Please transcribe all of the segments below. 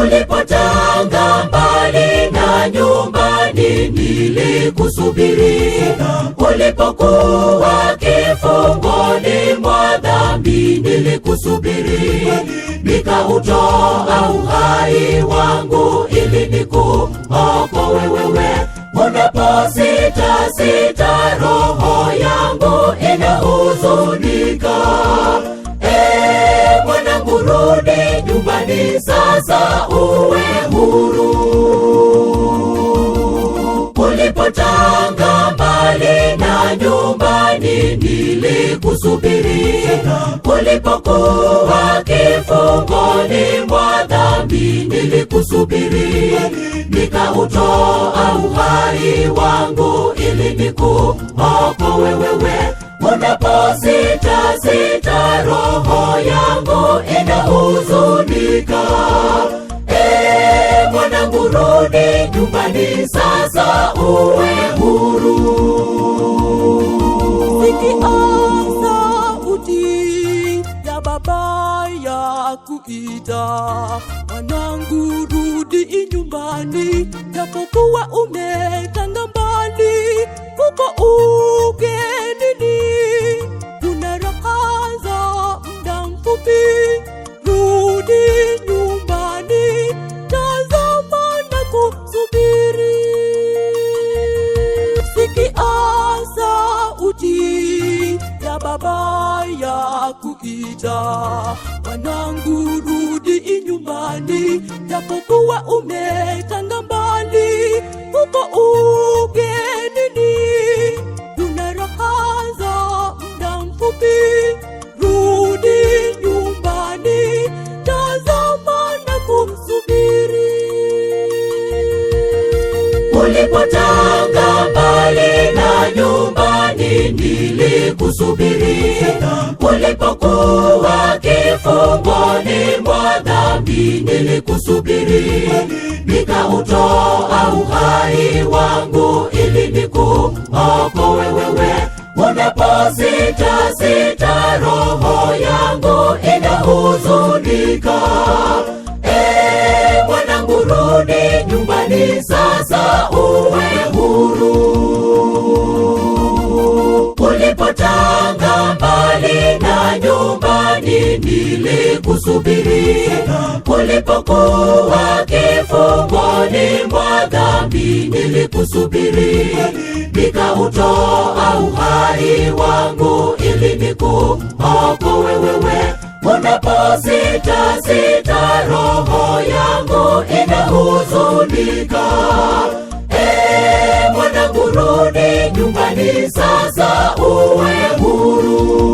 Ulipotanga mbali na nyumbani nilikusubiri, ulipokuwa kifungoni mwa dhambi nilikusubiri, nikautoa uhai wangu ili nikuokoe wewe. Unaposita sita, roho yangu inahuzunika. Mwanangu, rudi nyumbani sasa uwe huru. Ulipotanga mbali na nyumbani nilikusubiri, ulipokuwa kifungoni mwa dhambi nilikusubiri, nikautoa uhai wangu ili nikuokoe wewe. Unaposita sita, roho yangu inahuzunika. Mwanangu, rudi nyumbani sasa uwe huru. Sikia sauti ya baba yakuita, mwanangu, rudi nyumbani, japokuwa umetanga mbali huko ugenini. Kuna raha za muda mfupi, rudi nyumbani, tazama na kusubiri. Sikia sauti ya baba yakuita, mwanangu, rudi nyumbani, japokuwa umetanga mbali huko ugenini. Kuna raha za muda mfupi, rudi nyumbani, tazama na kumsubiri. Ulipotanga mbali na nyumbani nilikusubiri, ulipokuwa kifungoni mwa dhambi nilikusubiri, nikautoa uhai wangu ili nikuokoe wewe. Unaposita sita, roho yangu inahuzunika. Mwanangu, rudi nyumbani sasa uwe huru. Ulipotanga mbali na nyumbani nilikusubiri, ulipokuwa kifungoni mwa dhambi nilikusubiri, nikautoa uhai wangu ili nikuokoe wewe. Unaposita sita, roho yangu inahuzunika. Mwanangu, rudi nyumbani sasa uwe huru.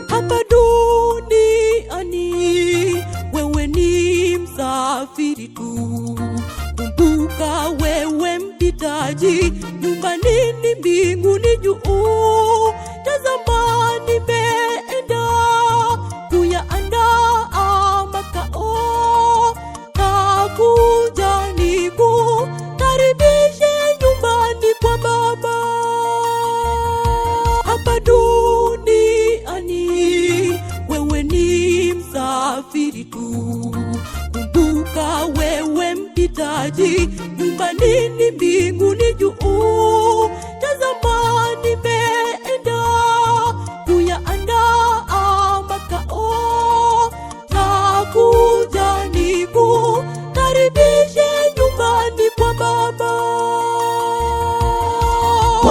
Hapa duniani wewe ni msafiri tu, kumbuka wewe mpitaji, nyumbani ni mbinguni juu. Tazama nimeenda kuyaandaa makao, nakuja nikukaribishe nyumbani kwa Baba. Hapa duniani wewe ni msafiri tu, kumbuka wewe mpitaji, nyumbani ni mbinguni juu. Tazama nimeenda kuyaandaa makao, nakuja nikukaribishe nyumbani kwa Baba.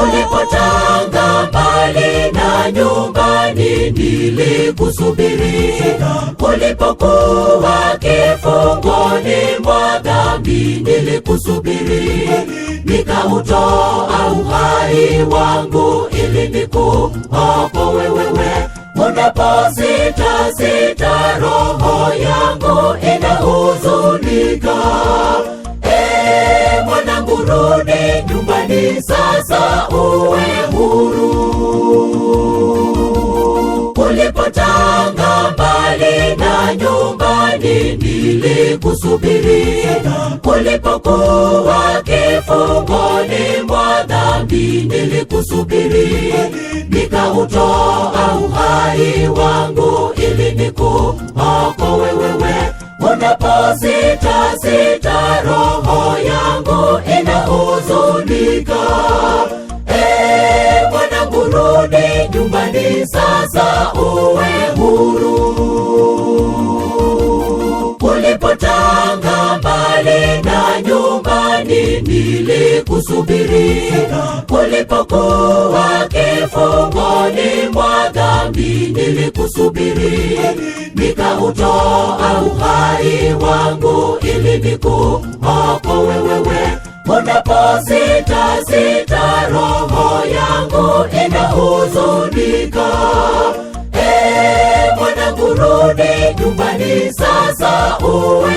Ulipotanga mbali na nyumbani nilikusubiri, ulipokuwa kifungoni mwa dhambi nilikusubiri, nikautoa uhai wangu ili nikuokoe wewe. Unaposita sita, roho yangu inahuzunika. Mwanangu, rudi nyumbani sasa uwe huru. Ulipotanga mbali nyumbani nilikusubiri. Ulipokuwa kifungoni mwa dhambi nilikusubiri. Nikautoa uhai wangu ili nikuokoe wewe. Unaposita sita, roho yangu inahuzunika. Mwanangu, rudi nyumbani sasa uwe huru. Ulipotanga mbali na nyumbani nilikusubiri. Ulipokuwa kifungoni mwa dhambi nilikusubiri. Nikautoa uhai wangu ili nikuokoe wewe. Unaposita sita, roho yangu inahuzunika. Mwanangu, rudi nyumbani sasa uwe